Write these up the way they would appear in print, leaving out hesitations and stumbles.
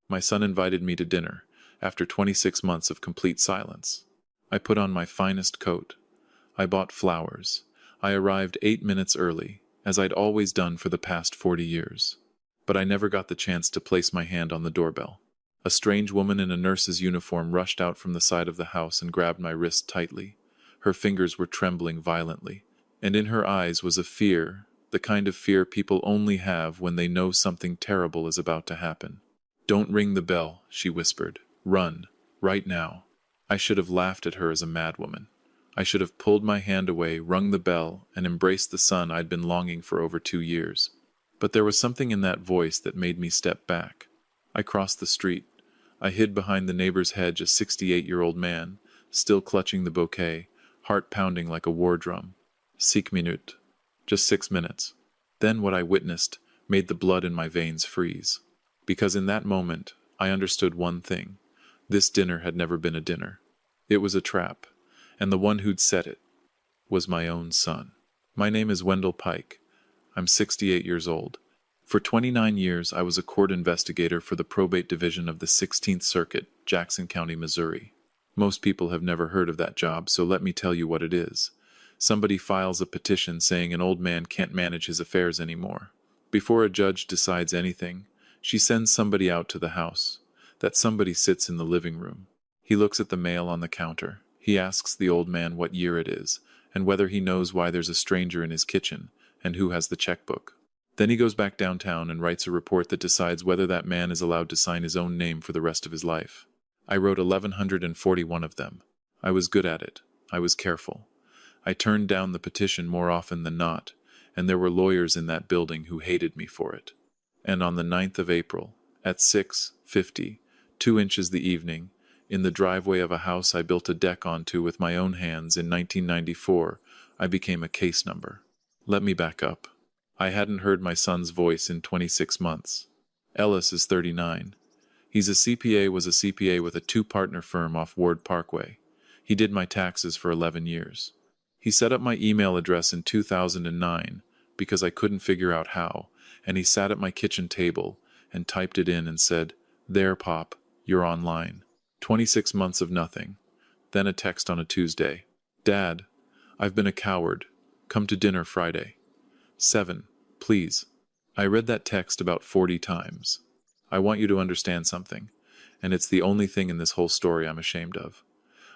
My son invited me to dinner, after 26 months of complete silence. I put on my finest coat. I bought flowers. I arrived 8 minutes early, as I'd always done for the past 40 years. But I never got the chance to place my hand on the doorbell. A strange woman in a nurse's uniform rushed out from the side of the house and grabbed my wrist tightly. Her fingers were trembling violently, and in her eyes was a fear, the kind of fear people only have when they know something terrible is about to happen. "Don't ring the bell," she whispered. "Run, right now." I should have laughed at her as a madwoman. I should have pulled my hand away, rung the bell, and embraced the son I'd been longing for over 2 years. But there was something in that voice that made me step back. I crossed the street. I hid behind the neighbor's hedge, a 68-year-old man, still clutching the bouquet, heart pounding like a war drum. 6 minutes. Just 6 minutes. Then what I witnessed made the blood in my veins freeze. Because in that moment, I understood one thing. This dinner had never been a dinner. It was a trap, and the one who'd set it was my own son. My name is Wendell Pike. I'm 68 years old. For 29 years, I was a court investigator for the probate division of the 16th Circuit, Jackson County, Missouri. Most people have never heard of that job, so let me tell you what it is. Somebody files a petition saying an old man can't manage his affairs anymore. Before a judge decides anything, she sends somebody out to the house. That somebody sits in the living room. He looks at the mail on the counter. He asks the old man what year it is, and whether he knows why there's a stranger in his kitchen, and who has the checkbook. Then he goes back downtown and writes a report that decides whether that man is allowed to sign his own name for the rest of his life. I wrote 1,141 of them. I was good at it. I was careful. I turned down the petition more often than not, and there were lawyers in that building who hated me for it. And on the 9th of April, at 6:50, 2 inches the evening, in the driveway of a house I built a deck onto with my own hands in 1994, I became a case number. Let me back up. I hadn't heard my son's voice in 26 months. Ellis is 39. Was a CPA with a 2-partner firm off Ward Parkway. He did my taxes for 11 years. He set up my email address in 2009 because I couldn't figure out how, and he sat at my kitchen table and typed it in and said, "There, Pop, you're online." 26 months of nothing. Then a text on a Tuesday. "Dad, I've been a coward. Come to dinner Friday. 7, please." I read that text about 40 times. I want you to understand something, and it's the only thing in this whole story I'm ashamed of.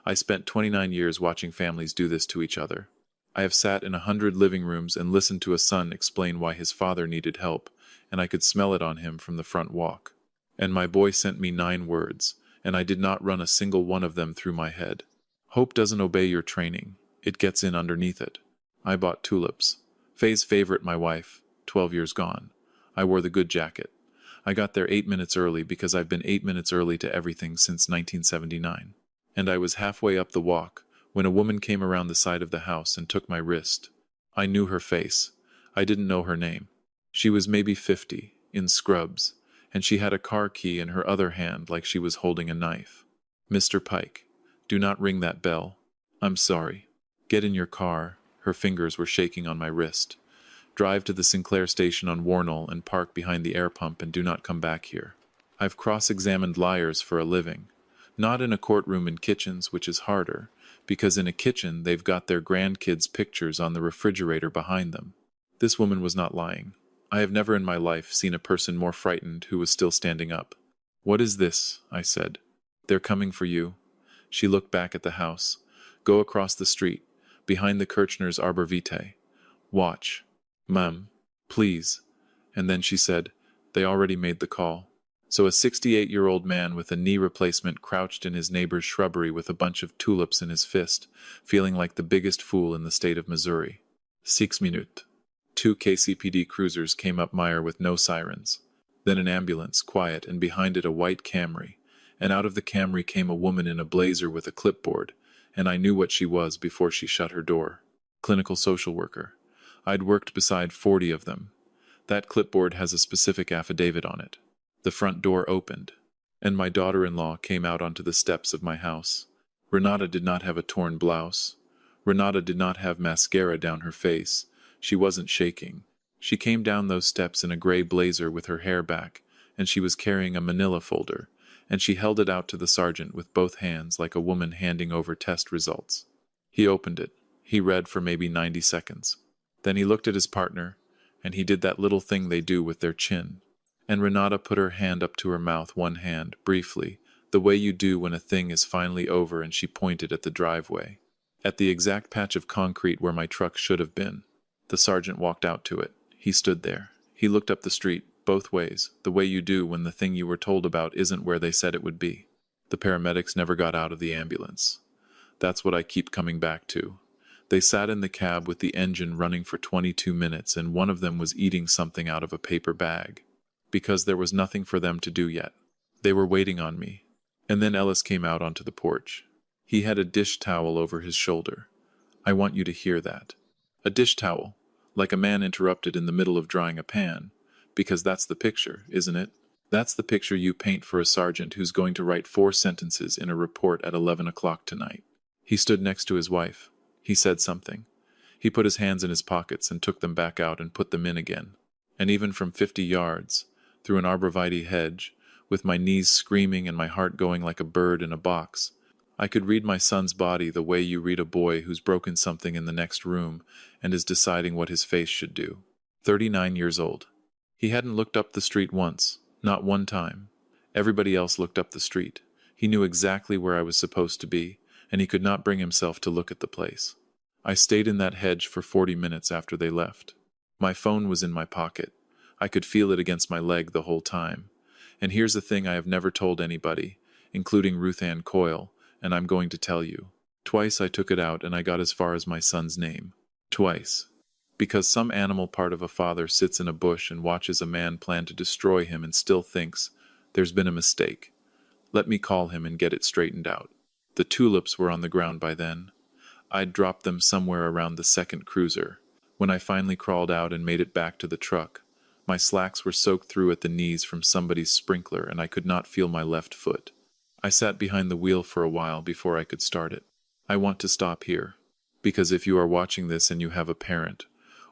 I spent 29 years watching families do this to each other. I have sat in 100 living rooms and listened to a son explain why his father needed help, and I could smell it on him from the front walk. And my boy sent me 9 words, and I did not run a single one of them through my head. Hope doesn't obey your training. It gets in underneath it. I bought tulips. Faye's favorite, my wife, 12 years gone. I wore the good jacket. I got there 8 minutes early because I've been 8 minutes early to everything since 1979. And I was halfway up the walk when a woman came around the side of the house and took my wrist. I knew her face. I didn't know her name. She was maybe 50, in scrubs, and she had a car key in her other hand like she was holding a knife. "Mr. Pike, do not ring that bell. I'm sorry. Get in your car." Her fingers were shaking on my wrist. "Drive to the Sinclair station on Warnell and park behind the air pump and do not come back here." I've cross-examined liars for a living. Not in a courtroom in kitchens, which is harder, because in a kitchen they've got their grandkids' pictures on the refrigerator behind them. This woman was not lying. I have never in my life seen a person more frightened who was still standing up. "What is this?" I said. "They're coming for you." She looked back at the house. "Go across the street, behind the Kirchner's arbor vitae. Watch. Ma'am, please." And then she said, "They already made the call." So a 68-year-old man with a knee replacement crouched in his neighbor's shrubbery with a bunch of tulips in his fist, feeling like the biggest fool in the state of Missouri. 6 minutes. 2 KCPD cruisers came up Meyer with no sirens. Then an ambulance, quiet, and behind it a white Camry. And out of the Camry came a woman in a blazer with a clipboard, and I knew what she was before she shut her door. Clinical social worker. I'd worked beside 40 of them. That clipboard has a specific affidavit on it. The front door opened, and my daughter-in-law came out onto the steps of my house. Renata did not have a torn blouse. Renata did not have mascara down her face. She wasn't shaking. She came down those steps in a gray blazer with her hair back, and she was carrying a manila folder, and she held it out to the sergeant with both hands like a woman handing over test results. He opened it. He read for maybe 90 seconds. Then he looked at his partner, and he did that little thing they do with their chin. And Renata put her hand up to her mouth, one hand, briefly, the way you do when a thing is finally over, and she pointed at the driveway, at the exact patch of concrete where my truck should have been. The sergeant walked out to it. He stood there. He looked up the street, both ways, the way you do when the thing you were told about isn't where they said it would be. The paramedics never got out of the ambulance. That's what I keep coming back to. They sat in the cab with the engine running for 22 minutes, and one of them was eating something out of a paper bag. Because there was nothing for them to do yet. They were waiting on me. And then Ellis came out onto the porch. He had a dish towel over his shoulder. I want you to hear that. A dish towel, like a man interrupted in the middle of drying a pan. Because that's the picture, isn't it? That's the picture you paint for a sergeant who's going to write 4 sentences in a report at 11 o'clock tonight. He stood next to his wife. He said something. He put his hands in his pockets and took them back out and put them in again. And even from 50 yards, through an arborvitae hedge, with my knees screaming and my heart going like a bird in a box, I could read my son's body the way you read a boy who's broken something in the next room and is deciding what his face should do. 39 years old. He hadn't looked up the street once, not one time. Everybody else looked up the street. He knew exactly where I was supposed to be, and he could not bring himself to look at the place. I stayed in that hedge for 40 minutes after they left. My phone was in my pocket. I could feel it against my leg the whole time. And here's a thing I have never told anybody, including Ruth Ann Coyle, and I'm going to tell you. Twice I took it out and I got as far as my son's name. Twice. Because some animal part of a father sits in a bush and watches a man plan to destroy him and still thinks, there's been a mistake. Let me call him and get it straightened out. The tulips were on the ground by then. I'd dropped them somewhere around the second cruiser. When I finally crawled out and made it back to the truck, my slacks were soaked through at the knees from somebody's sprinkler, and I could not feel my left foot. I sat behind the wheel for a while before I could start it. I want to stop here, because if you are watching this and you have a parent,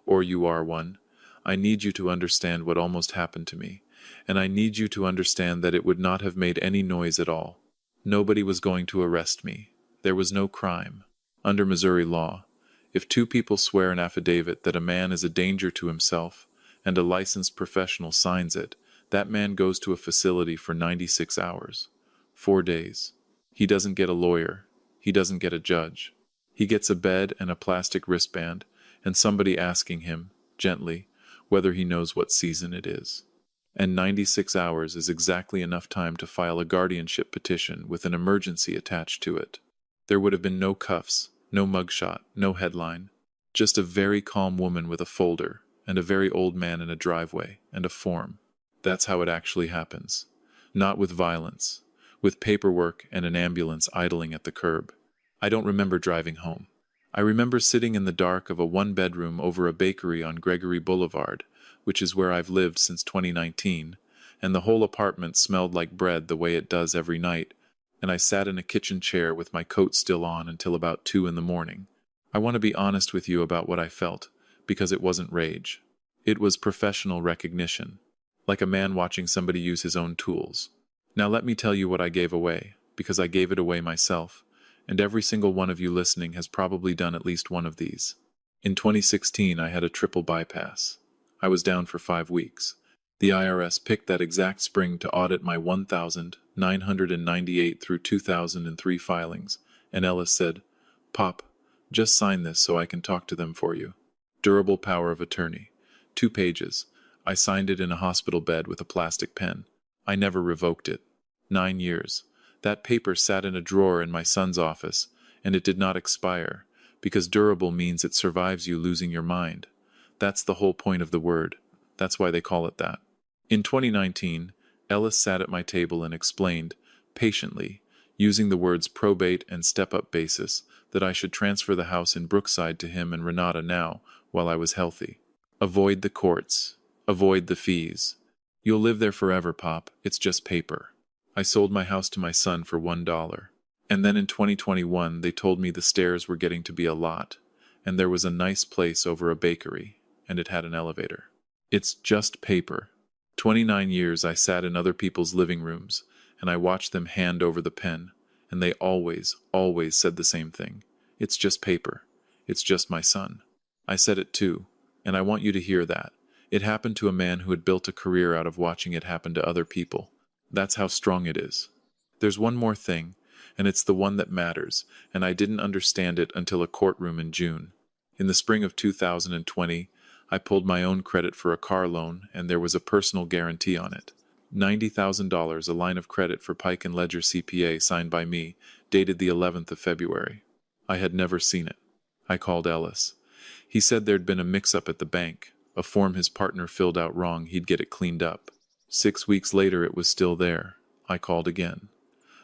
or you are one, I need you to understand what almost happened to me, and I need you to understand that it would not have made any noise at all. Nobody was going to arrest me. There was no crime. Under Missouri law, if 2 people swear an affidavit that a man is a danger to himself, and a licensed professional signs it, that man goes to a facility for 96 hours. 4 days. He doesn't get a lawyer. He doesn't get a judge. He gets a bed and a plastic wristband, and somebody asking him, gently, whether he knows what season it is. And 96 hours is exactly enough time to file a guardianship petition with an emergency attached to it. There would have been no cuffs, no mugshot, no headline. Just a very calm woman with a folder, and a very old man in a driveway, and a form. That's how it actually happens. Not with violence. With paperwork and an ambulance idling at the curb. I don't remember driving home. I remember sitting in the dark of a 1-bedroom over a bakery on Gregory Boulevard, which is where I've lived since 2019, and the whole apartment smelled like bread the way it does every night, and I sat in a kitchen chair with my coat still on until about 2 in the morning. I want to be honest with you about what I felt, because it wasn't rage. It was professional recognition, like a man watching somebody use his own tools. Now let me tell you what I gave away, because I gave it away myself, and every single one of you listening has probably done at least one of these. In 2016, I had a triple bypass. I was down for 5 weeks. The IRS picked that exact spring to audit my 1,998 through 2003 filings, and Ellis said, "Pop, just sign this so I can talk to them for you." Durable power of attorney. 2 pages. I signed it in a hospital bed with a plastic pen. I never revoked it. 9 years. That paper sat in a drawer in my son's office, and it did not expire, because durable means it survives you losing your mind. That's the whole point of the word. That's why they call it that. In 2019, Ellis sat at my table and explained, patiently, using the words probate and step-up basis, that I should transfer the house in Brookside to him and Renata now, while I was healthy. Avoid the courts. Avoid the fees. You'll live there forever, Pop. It's just paper. I sold my house to my son for $1. And then in 2021, they told me the stairs were getting to be a lot, and there was a nice place over a bakery, and it had an elevator. It's just paper. 29 years I sat in other people's living rooms, and I watched them hand over the pen, and they always, always said the same thing. It's just paper. It's just my son. I said it too, and I want you to hear that. It happened to a man who had built a career out of watching it happen to other people. That's how strong it is. There's one more thing, and it's the one that matters, and I didn't understand it until a courtroom in June. In the spring of 2020, I pulled my own credit for a car loan, and there was a personal guarantee on it. $90,000, a line of credit for Pike and Ledger CPA signed by me, dated the 11th of February. I had never seen it. I called Ellis. He said there'd been a mix-up at the bank. A form his partner filled out wrong, he'd get it cleaned up. 6 weeks later it was still there. I called again.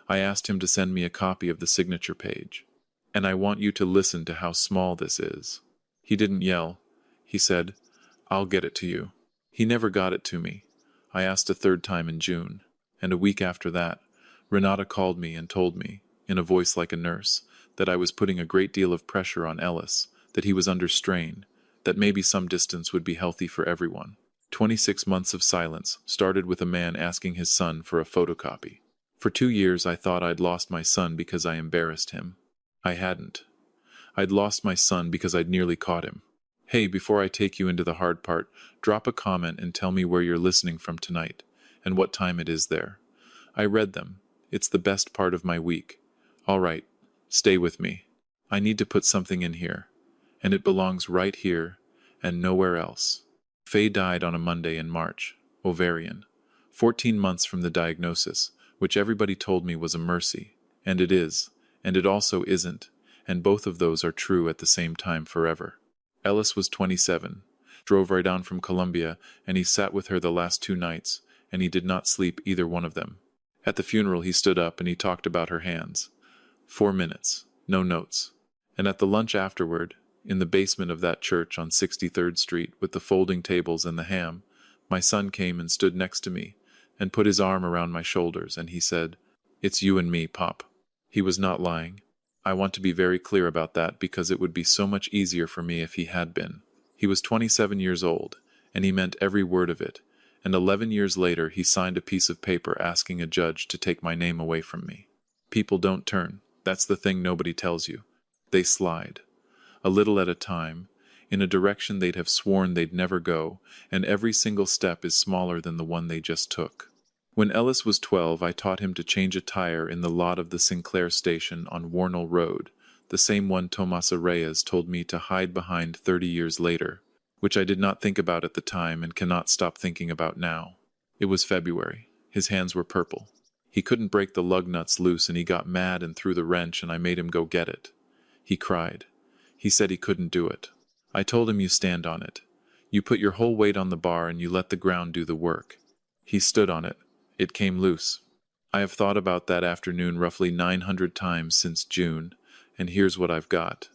I asked him to send me a copy of the signature page. And I want you to listen to how small this is. He didn't yell. He said, "I'll get it to you." He never got it to me. I asked a third time in June, and a week after that, Renata called me and told me, in a voice like a nurse, that I was putting a great deal of pressure on Ellis, that he was under strain, that maybe some distance would be healthy for everyone. 26 months of silence started with a man asking his son for a photocopy. For 2 years I thought I'd lost my son because I embarrassed him. I hadn't. I'd lost my son because I'd nearly caught him. Hey, before I take you into the hard part, drop a comment and tell me where you're listening from tonight, and what time it is there. I read them. It's the best part of my week. All right, stay with me. I need to put something in here, and it belongs right here and nowhere else. Faye died on a Monday in March, ovarian. 14 months from the diagnosis, which everybody told me was a mercy, and it is, and it also isn't, and both of those are true at the same time forever. Ellis was 27, drove right down from Colombia, and he sat with her the last 2 nights, and he did not sleep either one of them. At the funeral he stood up and he talked about her hands. 4 minutes, no notes. And at the lunch afterward, in the basement of that church on 63rd Street with the folding tables and the ham, my son came and stood next to me, and put his arm around my shoulders, and he said, "It's you and me, Pop." He was not lying. I want to be very clear about that because it would be so much easier for me if he had been. He was 27 years old, and he meant every word of it, and 11 years later he signed a piece of paper asking a judge to take my name away from me. People don't turn. That's the thing nobody tells you. They slide. A little at a time, in a direction they'd have sworn they'd never go, and every single step is smaller than the one they just took. When Ellis was 12, I taught him to change a tire in the lot of the Sinclair station on Warnell Road, the same one Tomasa Reyes told me to hide behind 30 years later, which I did not think about at the time and cannot stop thinking about now. It was February. His hands were purple. He couldn't break the lug nuts loose and he got mad and threw the wrench and I made him go get it. He cried. He said he couldn't do it. I told him, "You stand on it. You put your whole weight on the bar and you let the ground do the work." He stood on it. It came loose. I have thought about that afternoon roughly 900 times since June, and here's what I've got.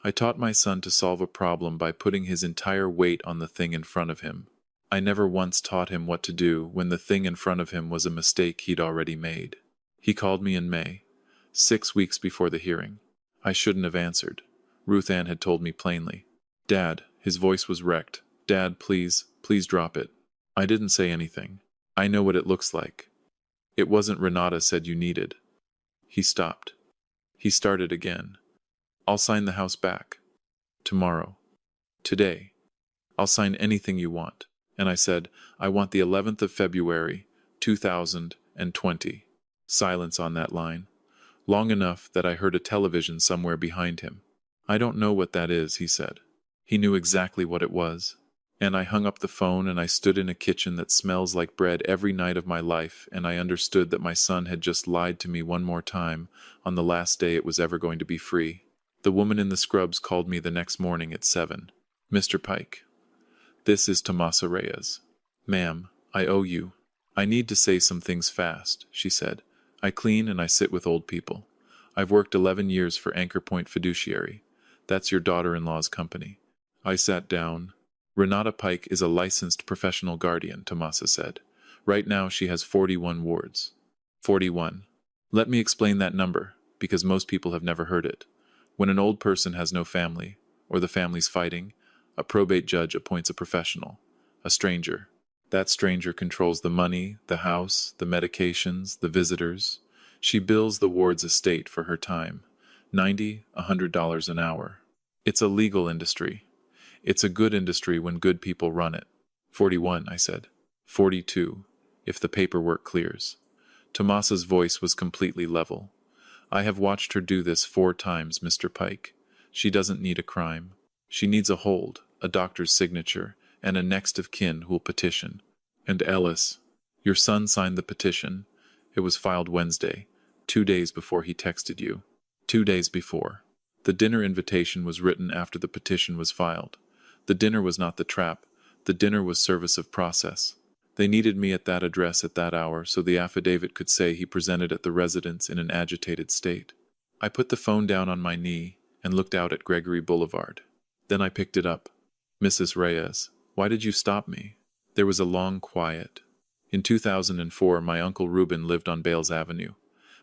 I taught my son to solve a problem by putting his entire weight on the thing in front of him. I never once taught him what to do when the thing in front of him was a mistake he'd already made. He called me in May, 6 weeks before the hearing. I shouldn't have answered. Ruth Ann had told me plainly. "Dad," his voice was wrecked. "Dad, please, please drop it." I didn't say anything. I know what it looks like. It wasn't Renata said you needed. He stopped. He started again. "I'll sign the house back. Tomorrow. Today. I'll sign anything you want." And I said, "I want the 11th of February, 2020. Silence on that line. Long enough that I heard a television somewhere behind him. "I don't know what that is," he said. He knew exactly what it was. And I hung up the phone and I stood in a kitchen that smells like bread every night of my life, and I understood that my son had just lied to me one more time on the last day it was ever going to be free. The woman in the scrubs called me the next morning at 7. "Mr. Pike, this is Tomasa Reyes." "Ma'am, I owe you. I need to say some things fast," she said. "I clean and I sit with old people. I've worked 11 years for Anchor Point Fiduciary. That's your daughter-in-law's company." I sat down. "Renata Pike is a licensed professional guardian," Tomasa said. "Right now she has 41 wards. 41. Let me explain that number, because most people have never heard it. When an old person has no family, or the family's fighting, a probate judge appoints a professional, a stranger. That stranger controls the money, the house, the medications, the visitors. She bills the ward's estate for her time. $90, $100 an hour. It's a legal industry. It's a good industry when good people run it. 41, I said. 42, if the paperwork clears. Tomasa's voice was completely level. I have watched her do this 4 times, Mr. Pike. She doesn't need a crime. She needs a hold, a doctor's signature, and a next of kin who'll petition. And Ellis, your son signed the petition. It was filed Wednesday, 2 days before he texted you. 2 days before. The dinner invitation was written after the petition was filed. The dinner was not the trap. The dinner was service of process. They needed me at that address at that hour so the affidavit could say he presented at the residence in an agitated state. I put the phone down on my knee and looked out at Gregory Boulevard. Then I picked it up. Mrs. Reyes, why did you stop me? There was a long quiet. In 2004, my Uncle Reuben lived on Bales Avenue.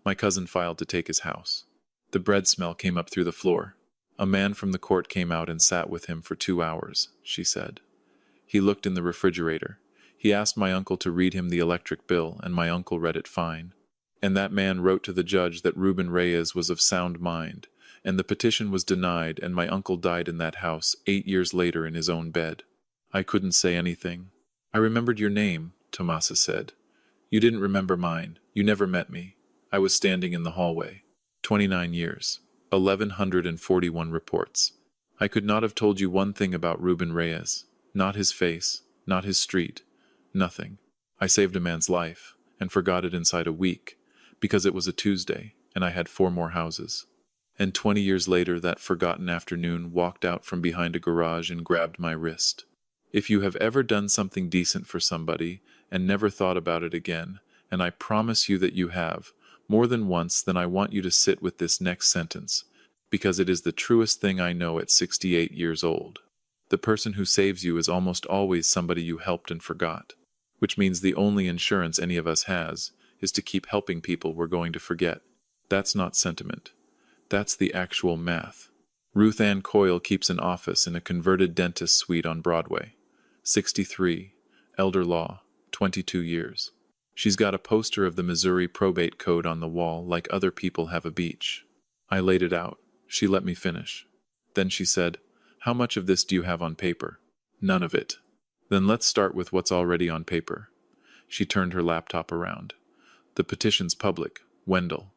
My cousin filed to take his house. The bread smell came up through the floor. A man from the court came out and sat with him for 2 hours, she said. He looked in the refrigerator. He asked my uncle to read him the electric bill, and my uncle read it fine. And that man wrote to the judge that Reuben Reyes was of sound mind, and the petition was denied, and my uncle died in that house 8 years later in his own bed. I couldn't say anything. I remembered your name, Tomasa said. You didn't remember mine. You never met me. I was standing in the hallway. 29 years. 1,141 reports. I could not have told you one thing about Reuben Reyes. Not his face, not his street. Nothing. I saved a man's life, and forgot it inside a week, because it was a Tuesday, and I had 4 more houses. And 20 years later, that forgotten afternoon walked out from behind a garage and grabbed my wrist. If you have ever done something decent for somebody, and never thought about it again, and I promise you that you have, more than once, then I want you to sit with this next sentence, because it is the truest thing I know at 68 years old. The person who saves you is almost always somebody you helped and forgot. Which means the only insurance any of us has is to keep helping people we're going to forget. That's not sentiment. That's the actual math. Ruth Ann Coyle keeps an office in a converted dentist suite on Broadway. 63, elder law, 22 years. She's got a poster of the Missouri probate code on the wall like other people have a beach. I laid it out. She let me finish. Then she said, "How much of this do you have on paper?" "None of it." "Then let's start with what's already on paper." She turned her laptop around. "The petition's public, Wendell.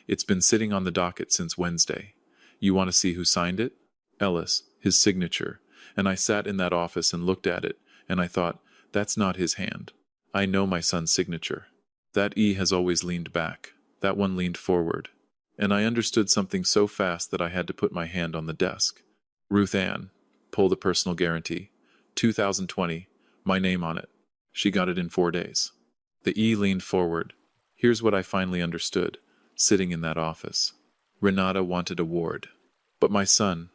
It's been sitting on the docket since Wednesday. You want to see who signed it? Ellis, his signature. And I sat in that office and looked at it, and I thought, that's not his hand. I know my son's signature. That E has always leaned back. That one leaned forward. And I understood something so fast that I had to put my hand on the desk. Ruth Ann, pull the personal guarantee. 2020, my name on it. She got it in 4 days. The E leaned forward. Here's what I finally understood, sitting in that office. Renata wanted a ward. But my son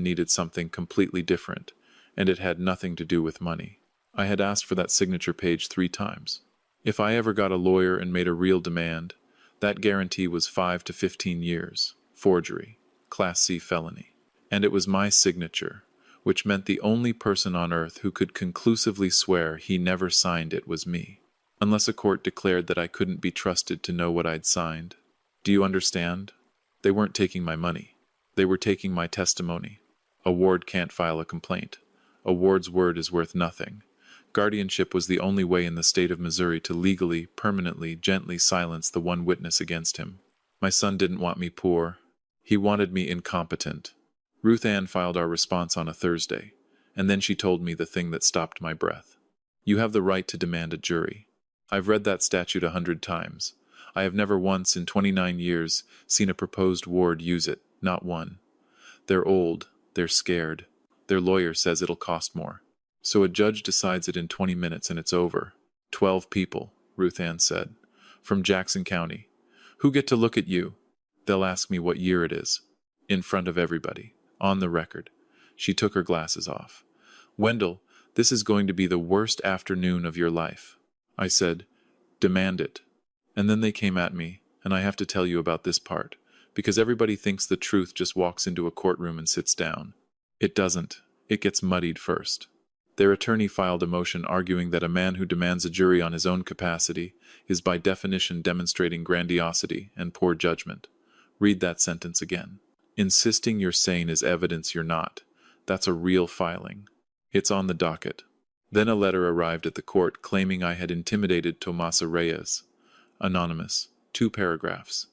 needed something completely different, and it had nothing to do with money. I had asked for that signature page 3 times. If I ever got a lawyer and made a real demand, that guarantee was 5 to 15 years, forgery, Class C felony. And it was my signature, which meant the only person on earth who could conclusively swear he never signed it was me, unless a court declared that I couldn't be trusted to know what I'd signed. Do you understand? They weren't taking my money. They were taking my testimony. A ward can't file a complaint. A ward's word is worth nothing. Guardianship was the only way in the state of Missouri to legally, permanently, gently silence the one witness against him. My son didn't want me poor. He wanted me incompetent. Ruth Ann filed our response on a Thursday, and then she told me the thing that stopped my breath. You have the right to demand a jury. I've read that statute 100 times. I have never once in 29 years seen a proposed ward use it, not one. They're old, they're scared. Their lawyer says it'll cost more. So a judge decides it in 20 minutes and it's over. 12 people, Ruth Ann said, from Jackson County. Who get to look at you? They'll ask me what year it is. In front of everybody. On the record. She took her glasses off. Wendell, this is going to be the worst afternoon of your life. I said, demand it. And then they came at me, and I have to tell you about this part, because everybody thinks the truth just walks into a courtroom and sits down. It doesn't. It gets muddied first. Their attorney filed a motion arguing that a man who demands a jury on his own capacity is by definition demonstrating grandiosity and poor judgment. Read that sentence again. Insisting you're sane is evidence you're not. That's a real filing. It's on the docket. Then a letter arrived at the court claiming I had intimidated Tomasa Reyes. Anonymous. 2 paragraphs.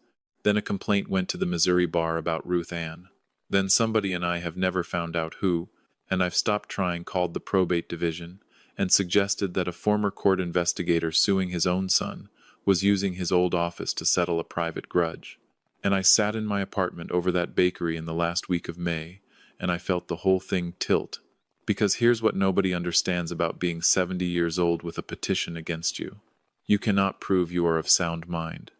Then a complaint went to the Missouri bar about Ruth Ann. Then somebody and I have never found out who, and I've stopped trying, called the probate division and suggested that a former court investigator suing his own son was using his old office to settle a private grudge. And I sat in my apartment over that bakery in the last week of May, and I felt the whole thing tilt. Because here's what nobody understands about being 70 years old with a petition against you. You cannot prove you are of sound mind.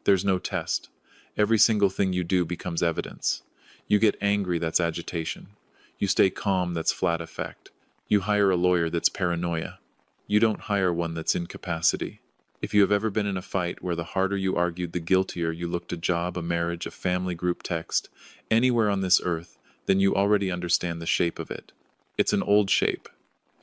There's no test. Every single thing you do becomes evidence. You get angry, that's agitation. You stay calm, that's flat affect. You hire a lawyer, that's paranoia. You don't hire one that's incapacity. If you have ever been in a fight where the harder you argued, the guiltier you looked, a job, a marriage, a family group text, anywhere on this earth, then you already understand the shape of it. It's an old shape.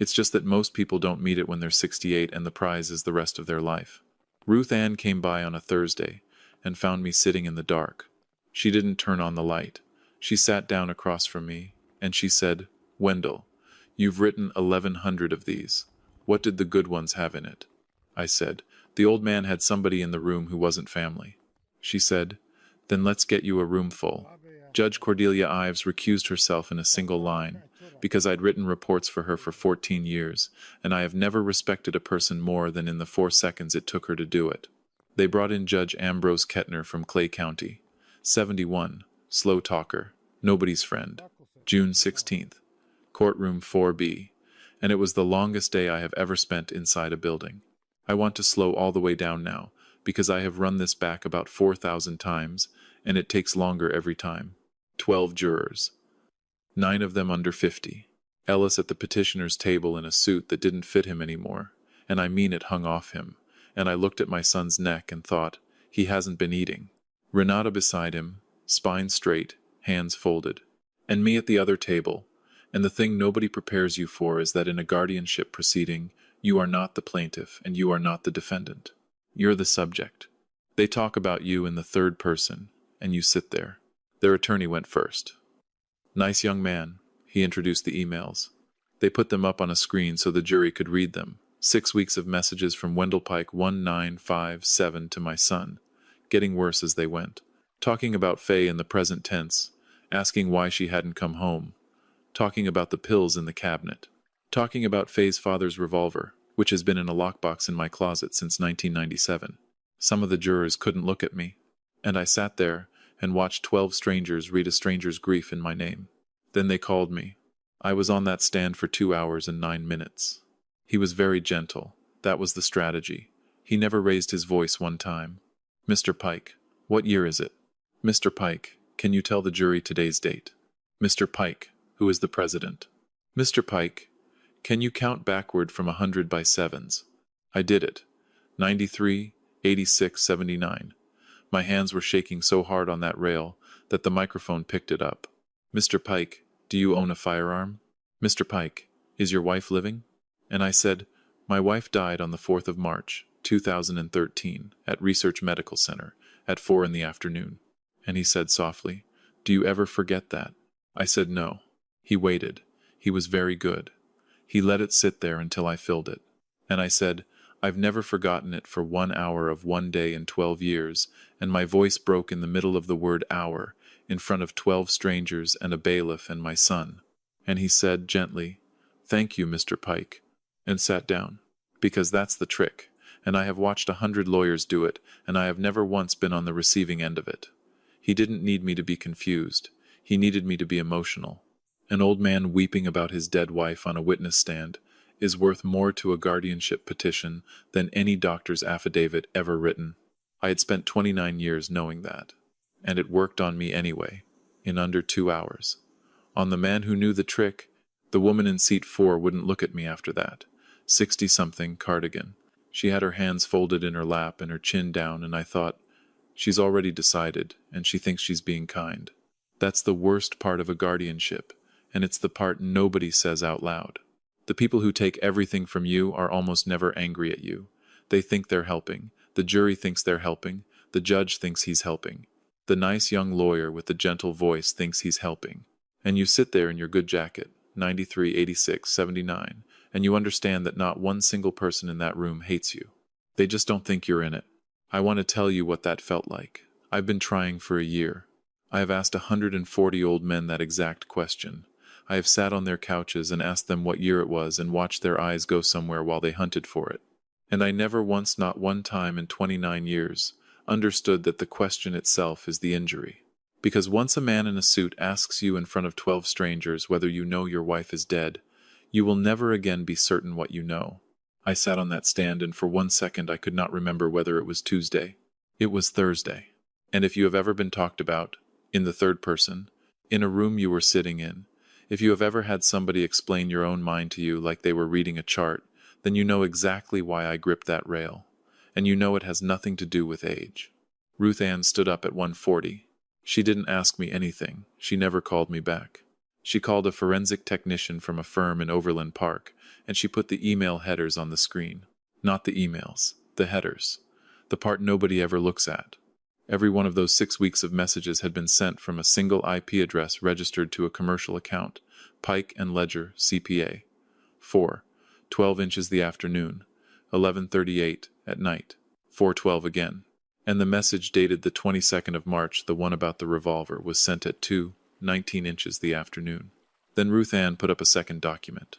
It's just that most people don't meet it when they're 68 and the prize is the rest of their life. Ruth Ann came by on a Thursday and found me sitting in the dark. She didn't turn on the light. She sat down across from me and she said, "Wendell, you've written 1,100 of these. What did the good ones have in it?" I said, "The old man had somebody in the room who wasn't family." She said, "Then let's get you a room full." Judge Cordelia Ives recused herself in a single line, because I'd written reports for her for 14 years, and I have never respected a person more than in the 4 seconds it took her to do it. They brought in Judge Ambrose Kettner from Clay County, 71, slow talker, nobody's friend, June 16th, courtroom 4B, and it was the longest day I have ever spent inside a building. I want to slow all the way down now, because I have run this back about 4,000 times, and it takes longer every time. 12 jurors. 9 of them under 50. Ellis at the petitioner's table in a suit that didn't fit him anymore, and I mean it hung off him, and I looked at my son's neck and thought, he hasn't been eating. Renata beside him, spine straight, hands folded, and me at the other table, and the thing nobody prepares you for is that in a guardianship proceeding, you are not the plaintiff and you are not the defendant. You're the subject. They talk about you in the third person, and you sit there. Their attorney went first. "Nice young man," he introduced the emails. They put them up on a screen so the jury could read them. 6 weeks of messages from Wendell Pike 1957 to my son, getting worse as they went. Talking about Faye in the present tense, asking why she hadn't come home. Talking about the pills in the cabinet. Talking about Faye's father's revolver, which has been in a lockbox in my closet since 1997. Some of the jurors couldn't look at me, and I sat there and watched 12 strangers read a stranger's grief in my name. Then they called me. I was on that stand for 2 hours and 9 minutes. He was very gentle. That was the strategy. He never raised his voice one time. "Mr. Pike, what year is it?" "Mr. Pike, can you tell the jury today's date?" "Mr. Pike, who is the president?" "Mr. Pike, can you count backward from 100 by sevens?" I did it. 93, 86, 79. My hands were shaking so hard on that rail that the microphone picked it up. "Mr. Pike, do you own a firearm?" "Mr. Pike, is your wife living?" And I said, "My wife died on the 4th of March, 2013, at Research Medical Center, at 4 in the afternoon. And he said softly, "Do you ever forget that?" I said no. He waited. He was very good. He let it sit there until I filled it. And I said, "I've never forgotten it for 1 hour of 1 day in 12 years, and my voice broke in the middle of the word hour, in front of 12 strangers and a bailiff and my son." And he said gently, "Thank you, Mr. Pike," and sat down. Because that's the trick, and I have watched 100 lawyers do it, and I have never once been on the receiving end of it. He didn't need me to be confused. He needed me to be emotional. An old man weeping about his dead wife on a witness stand is worth more to a guardianship petition than any doctor's affidavit ever written. I had spent 29 years knowing that, and it worked on me anyway, in under 2 hours. On the man who knew the trick, the woman in seat 4 wouldn't look at me after that. 60-something, cardigan. She had her hands folded in her lap and her chin down, and I thought, she's already decided, and she thinks she's being kind. That's the worst part of a guardianship, and it's the part nobody says out loud. The people who take everything from you are almost never angry at you. They think they're helping. The jury thinks they're helping. The judge thinks he's helping. The nice young lawyer with the gentle voice thinks he's helping. And you sit there in your good jacket, 93, 86, 79, and you understand that not one single person in that room hates you. They just don't think you're in it. I want to tell you what that felt like. I've been trying for a year. I have asked 140 old men that exact question. I have sat on their couches and asked them what year it was and watched their eyes go somewhere while they hunted for it. And I never once, not one time in 29 years, understood that the question itself is the injury. Because once a man in a suit asks you in front of 12 strangers whether you know your wife is dead, you will never again be certain what you know. I sat on that stand and for 1 second I could not remember whether it was Tuesday. It was Thursday. And if you have ever been talked about, in the third person, in a room you were sitting in, if you have ever had somebody explain your own mind to you like they were reading a chart, then you know exactly why I gripped that rail. And you know it has nothing to do with age. Ruth Ann stood up at 1:40. She didn't ask me anything. She never called me back. She called a forensic technician from a firm in Overland Park, and she put the email headers on the screen. Not the emails, the headers. The part nobody ever looks at. Every one of those 6 weeks of messages had been sent from a single IP address registered to a commercial account, Pike and Ledger, CPA. 4. 12 inches the afternoon, 11:38 at night, 4:12 again. And the message dated the 22nd of March, the one about the revolver, was sent at 2:19 inches the afternoon. Then Ruth Ann put up a second document.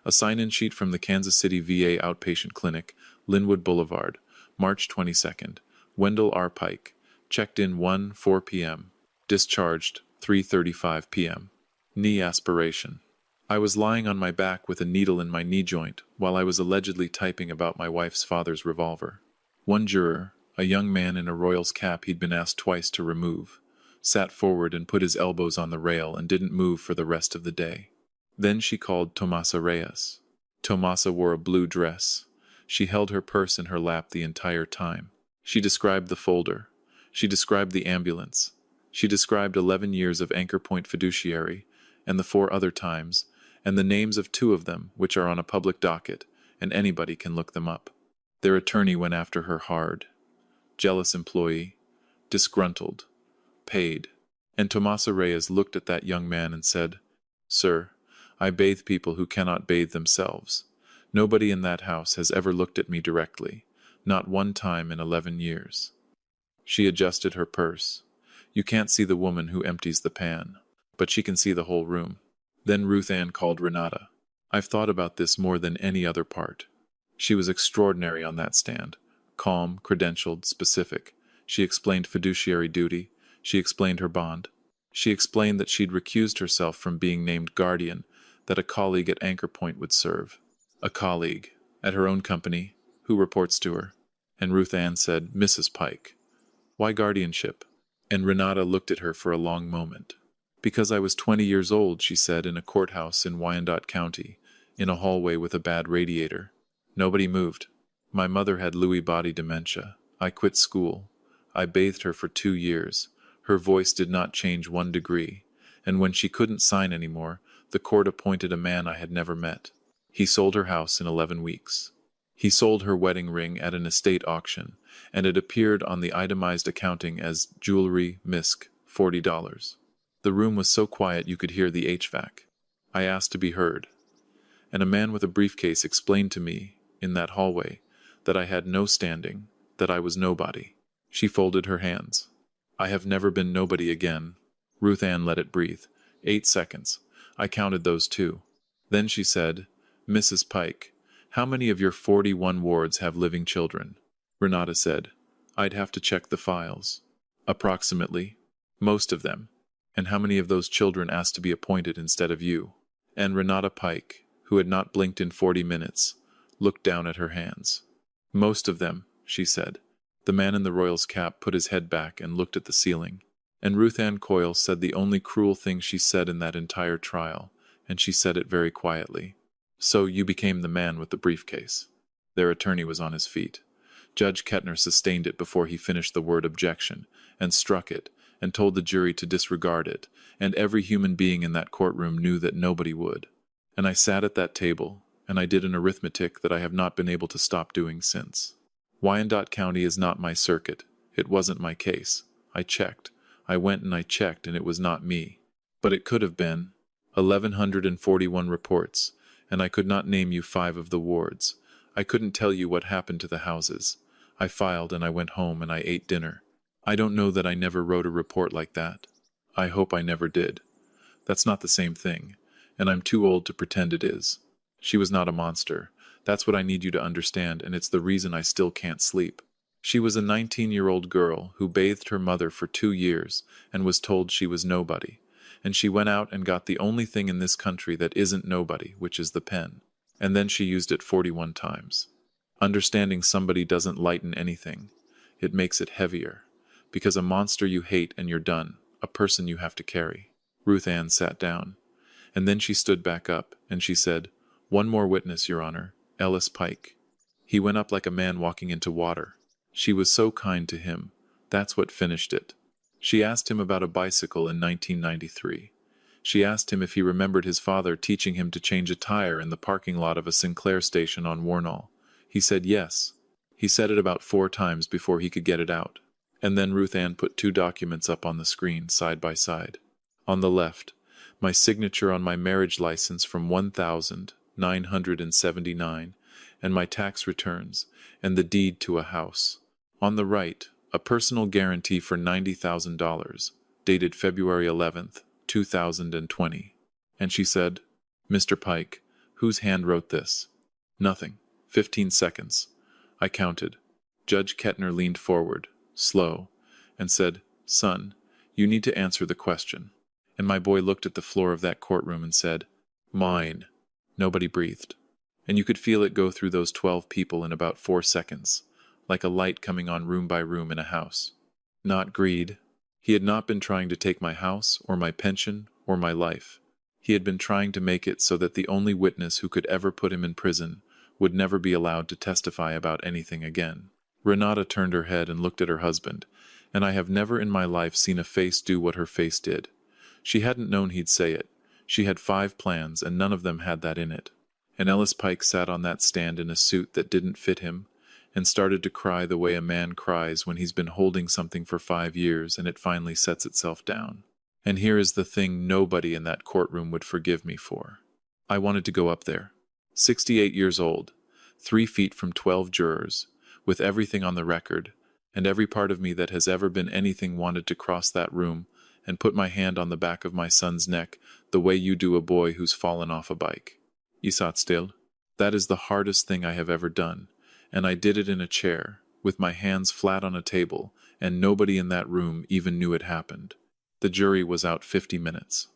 A sign-in sheet from the Kansas City VA Outpatient Clinic, Linwood Boulevard, March 22nd. Wendell R. Pike. Checked in 1:04 p.m. Discharged 3:35 p.m. Knee aspiration. I was lying on my back with a needle in my knee joint while I was allegedly typing about my wife's father's revolver. One juror, a young man in a Royals cap he'd been asked twice to remove, sat forward and put his elbows on the rail and didn't move for the rest of the day. Then she called Tomasa Reyes. Tomasa wore a blue dress. She held her purse in her lap the entire time. She described the folder. She described the ambulance. She described 11 years of Anchor Point fiduciary, and the 4 other times, and the names of 2 of them, which are on a public docket, and anybody can look them up. Their attorney went after her hard. Jealous employee, disgruntled, paid. And Tomasa Reyes looked at that young man and said, "Sir, I bathe people who cannot bathe themselves. Nobody in that house has ever looked at me directly, not one time in 11 years. She adjusted her purse. You can't see the woman who empties the pan, but she can see the whole room. Then Ruth Ann called Renata. I've thought about this more than any other part. She was extraordinary on that stand. Calm, credentialed, specific. She explained fiduciary duty. She explained her bond. She explained that she'd recused herself from being named guardian, that a colleague at Anchor Point would serve. A colleague, at her own company, who reports to her. And Ruth Ann said, Mrs. Pike. Why guardianship? And Renata looked at her for a long moment. Because I was 20 years old, she said, in a courthouse in Wyandotte County, in a hallway with a bad radiator. Nobody moved. My mother had Lewy body dementia. I quit school. I bathed her for 2 years. Her voice did not change 1 degree. And when she couldn't sign anymore, the court appointed a man I had never met. He sold her house in 11 weeks. He sold her wedding ring at an estate auction, and it appeared on the itemized accounting as jewelry, misc, $40. The room was so quiet you could hear the HVAC. I asked to be heard. And a man with a briefcase explained to me, in that hallway, that I had no standing, that I was nobody. She folded her hands. I have never been nobody again. Ruth Ann let it breathe. 8 seconds. I counted those too. Then she said, Mrs. Pike, how many of your 41 wards have living children? Renata said, I'd have to check the files. Approximately. Most of them. And how many of those children asked to be appointed instead of you? And Renata Pike, who had not blinked in 40 minutes, looked down at her hands. Most of them, she said. The man in the Royals cap put his head back and looked at the ceiling. And Ruth Ann Coyle said the only cruel thing she said in that entire trial, and she said it very quietly. So you became the man with the briefcase. Their attorney was on his feet. Judge Kettner sustained it before he finished the word objection, and struck it, and told the jury to disregard it, and every human being in that courtroom knew that nobody would. And I sat at that table, and I did an arithmetic that I have not been able to stop doing since. Wyandotte County is not my circuit. It wasn't my case. I checked. I went and I checked, and it was not me. But it could have been. 1,141 reports, and I could not name you 5 of the wards. I couldn't tell you what happened to the houses. I filed and I went home and I ate dinner. I don't know that I never wrote a report like that. I hope I never did. That's not the same thing, and I'm too old to pretend it is. She was not a monster. That's what I need you to understand, and it's the reason I still can't sleep. She was a 19-year-old girl who bathed her mother for 2 years and was told she was nobody. And she went out and got the only thing in this country that isn't nobody, which is the pen. And then she used it 41 times. Understanding somebody doesn't lighten anything. It makes it heavier. Because a monster you hate and you're done, a person you have to carry. Ruth Ann sat down. And then she stood back up, and she said, "One more witness, Your Honor, Ellis Pike." He went up like a man walking into water. She was so kind to him. That's what finished it. She asked him about a bicycle in 1993. She asked him if he remembered his father teaching him to change a tire in the parking lot of a Sinclair station on Warnall. He said yes. He said it about 4 times before he could get it out. And then Ruth Ann put 2 documents up on the screen, side by side. On the left, my signature on my marriage license from 1979, and my tax returns, and the deed to a house. On the right, a personal guarantee for $90,000, dated February 11th, 2020. And she said, "Mr. Pike, whose hand wrote this?" Nothing. 15 seconds. I counted. Judge Kettner leaned forward, slow, and said, "Son, you need to answer the question." And my boy looked at the floor of that courtroom and said, "Mine." Nobody breathed. And you could feel it go through those 12 people in about 4 seconds, like a light coming on room by room in a house. Not greed. He had not been trying to take my house, or my pension, or my life. He had been trying to make it so that the only witness who could ever put him in prison would never be allowed to testify about anything again. Renata turned her head and looked at her husband, and I have never in my life seen a face do what her face did. She hadn't known he'd say it. She had 5 plans, and none of them had that in it. And Ellis Pike sat on that stand in a suit that didn't fit him, and started to cry the way a man cries when he's been holding something for 5 years and it finally sets itself down. And here is the thing nobody in that courtroom would forgive me for. I wanted to go up there. 68 years old, 3 feet from 12 jurors, with everything on the record, and every part of me that has ever been anything wanted to cross that room and put my hand on the back of my son's neck the way you do a boy who's fallen off a bike. You sat still? That is the hardest thing I have ever done, and I did it in a chair, with my hands flat on a table, and nobody in that room even knew it happened. The jury was out 50 minutes.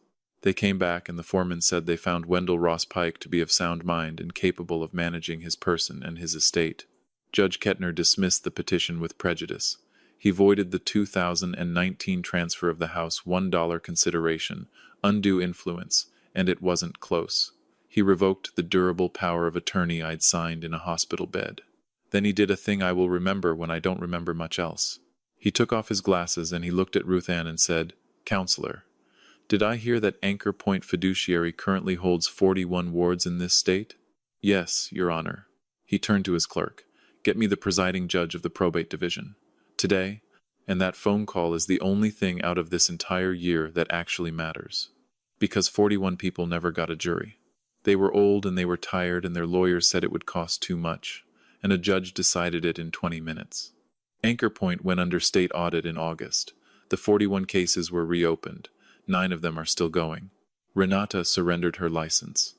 They came back, and the foreman said they found Wendell Ross Pike to be of sound mind and capable of managing his person and his estate. Judge Kettner dismissed the petition with prejudice. He voided the 2019 transfer of the house $1 consideration, undue influence, and it wasn't close. He revoked the durable power of attorney I'd signed in a hospital bed. Then he did a thing I will remember when I don't remember much else. He took off his glasses and he looked at Ruth Ann and said, "Counselor, did I hear that Anchor Point Fiduciary currently holds 41 wards in this state?" "Yes, Your Honor." He turned to his clerk. "Get me the presiding judge of the probate division. Today," and that phone call is the only thing out of this entire year that actually matters. Because 41 people never got a jury. They were old and they were tired, and their lawyers said it would cost too much, and a judge decided it in 20 minutes. Anchor Point went under state audit in August. The 41 cases were reopened. 9 of them are still going. Renata surrendered her license.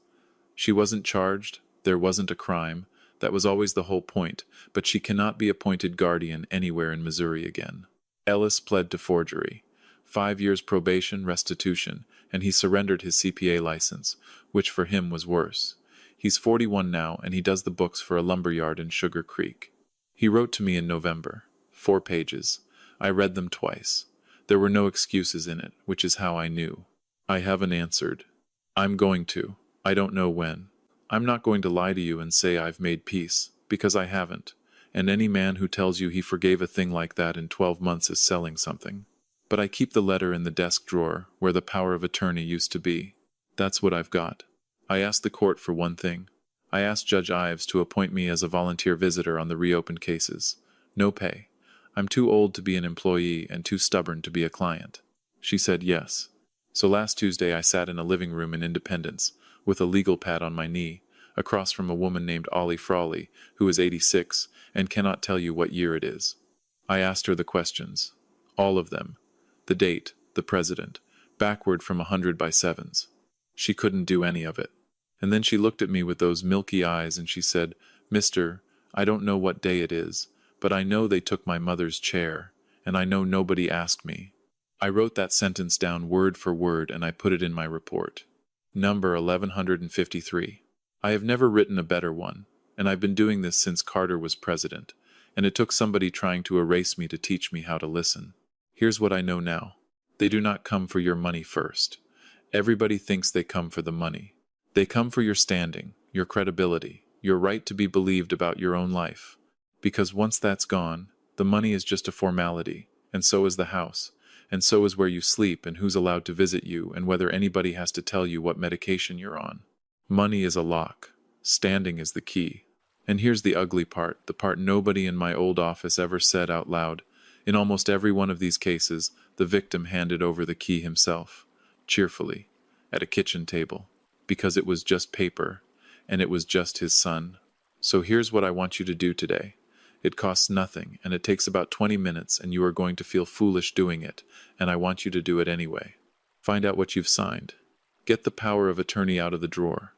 She wasn't charged, there wasn't a crime, that was always the whole point, but she cannot be appointed guardian anywhere in Missouri again. Ellis pled to forgery. 5 years probation, restitution, and he surrendered his CPA license, which for him was worse. He's 41 now, and he does the books for a lumberyard in Sugar Creek. He wrote to me in November. 4 pages. I read them twice. There were no excuses in it, which is how I knew. I haven't answered. I'm going to. I don't know when. I'm not going to lie to you and say I've made peace, because I haven't. And any man who tells you he forgave a thing like that in 12 months is selling something. But I keep the letter in the desk drawer, where the power of attorney used to be. That's what I've got. I asked the court for one thing. I asked Judge Ives to appoint me as a volunteer visitor on the reopened cases. No pay. I'm too old to be an employee and too stubborn to be a client. She said yes. So last Tuesday I sat in a living room in Independence, with a legal pad on my knee, across from a woman named Ollie Frawley, who is 86, and cannot tell you what year it is. I asked her the questions. All of them. The date, the president, backward from 100 by 7s. She couldn't do any of it. And then she looked at me with those milky eyes and she said, "Mister, I don't know what day it is, but I know they took my mother's chair, and I know nobody asked me." I wrote that sentence down word for word and I put it in my report. Number 1153. I have never written a better one, and I've been doing this since Carter was president, and it took somebody trying to erase me to teach me how to listen. Here's what I know now. They do not come for your money first. Everybody thinks they come for the money. They come for your standing, your credibility, your right to be believed about your own life. Because once that's gone, the money is just a formality, and so is the house, and so is where you sleep and who's allowed to visit you and whether anybody has to tell you what medication you're on. Money is a lock. Standing is the key. And here's the ugly part, the part nobody in my old office ever said out loud. In almost every one of these cases, the victim handed over the key himself, cheerfully, at a kitchen table, because it was just paper, and it was just his son. So here's what I want you to do today. It costs nothing, and it takes about 20 minutes, and you are going to feel foolish doing it, and I want you to do it anyway. Find out what you've signed. Get the power of attorney out of the drawer.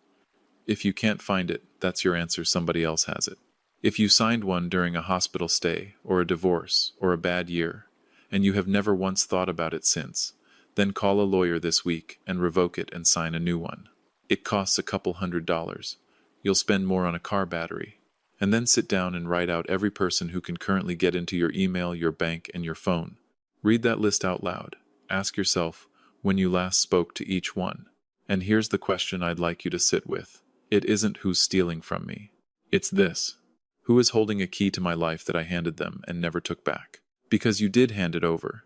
If you can't find it, that's your answer, somebody else has it. If you signed one during a hospital stay, or a divorce, or a bad year, and you have never once thought about it since, then call a lawyer this week and revoke it and sign a new one. It costs a couple $100. You'll spend more on a car battery. And then sit down and write out every person who can currently get into your email, your bank, and your phone. Read that list out loud. Ask yourself when you last spoke to each one. And here's the question I'd like you to sit with. It isn't who's stealing from me. It's this. Who is holding a key to my life that I handed them and never took back? Because you did hand it over.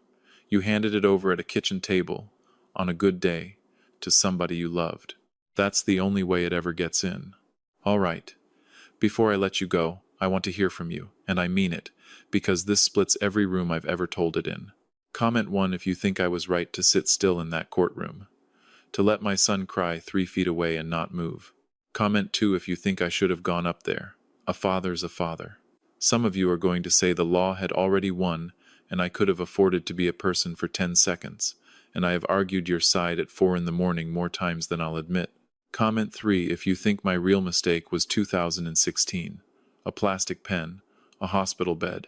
You handed it over at a kitchen table, on a good day, to somebody you loved. That's the only way it ever gets in. All right. Before I let you go, I want to hear from you, and I mean it, because this splits every room I've ever told it in. Comment 1 if you think I was right to sit still in that courtroom. To let my son cry 3 feet away and not move. Comment 2 if you think I should have gone up there. A father's a father. Some of you are going to say the law had already won, and I could have afforded to be a person for 10 seconds, and I have argued your side at 4 in the morning more times than I'll admit. Comment 3 if you think my real mistake was 2016. A plastic pen, a hospital bed,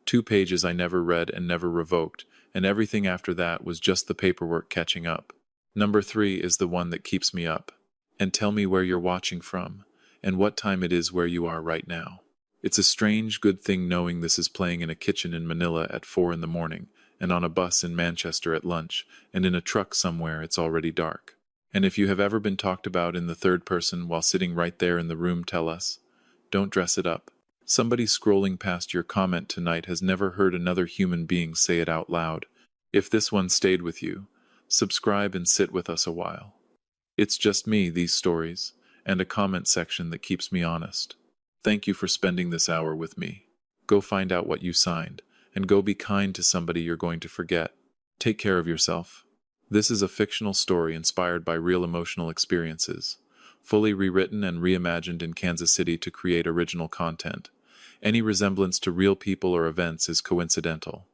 2 pages I never read and never revoked, and everything after that was just the paperwork catching up. Number 3 is the one that keeps me up. And tell me where you're watching from, and what time it is where you are right now. It's a strange, good thing knowing this is playing in a kitchen in Manila at 4 in the morning, and on a bus in Manchester at lunch, and in a truck somewhere it's already dark. And if you have ever been talked about in the third person while sitting right there in the room, tell us. Don't dress it up. Somebody scrolling past your comment tonight has never heard another human being say it out loud. If this one stayed with you, subscribe and sit with us a while. It's just me, these stories, and a comment section that keeps me honest. Thank you for spending this hour with me. Go find out what you signed, and go be kind to somebody you're going to forget. Take care of yourself. This is a fictional story inspired by real emotional experiences, fully rewritten and reimagined in Kansas City to create original content. Any resemblance to real people or events is coincidental.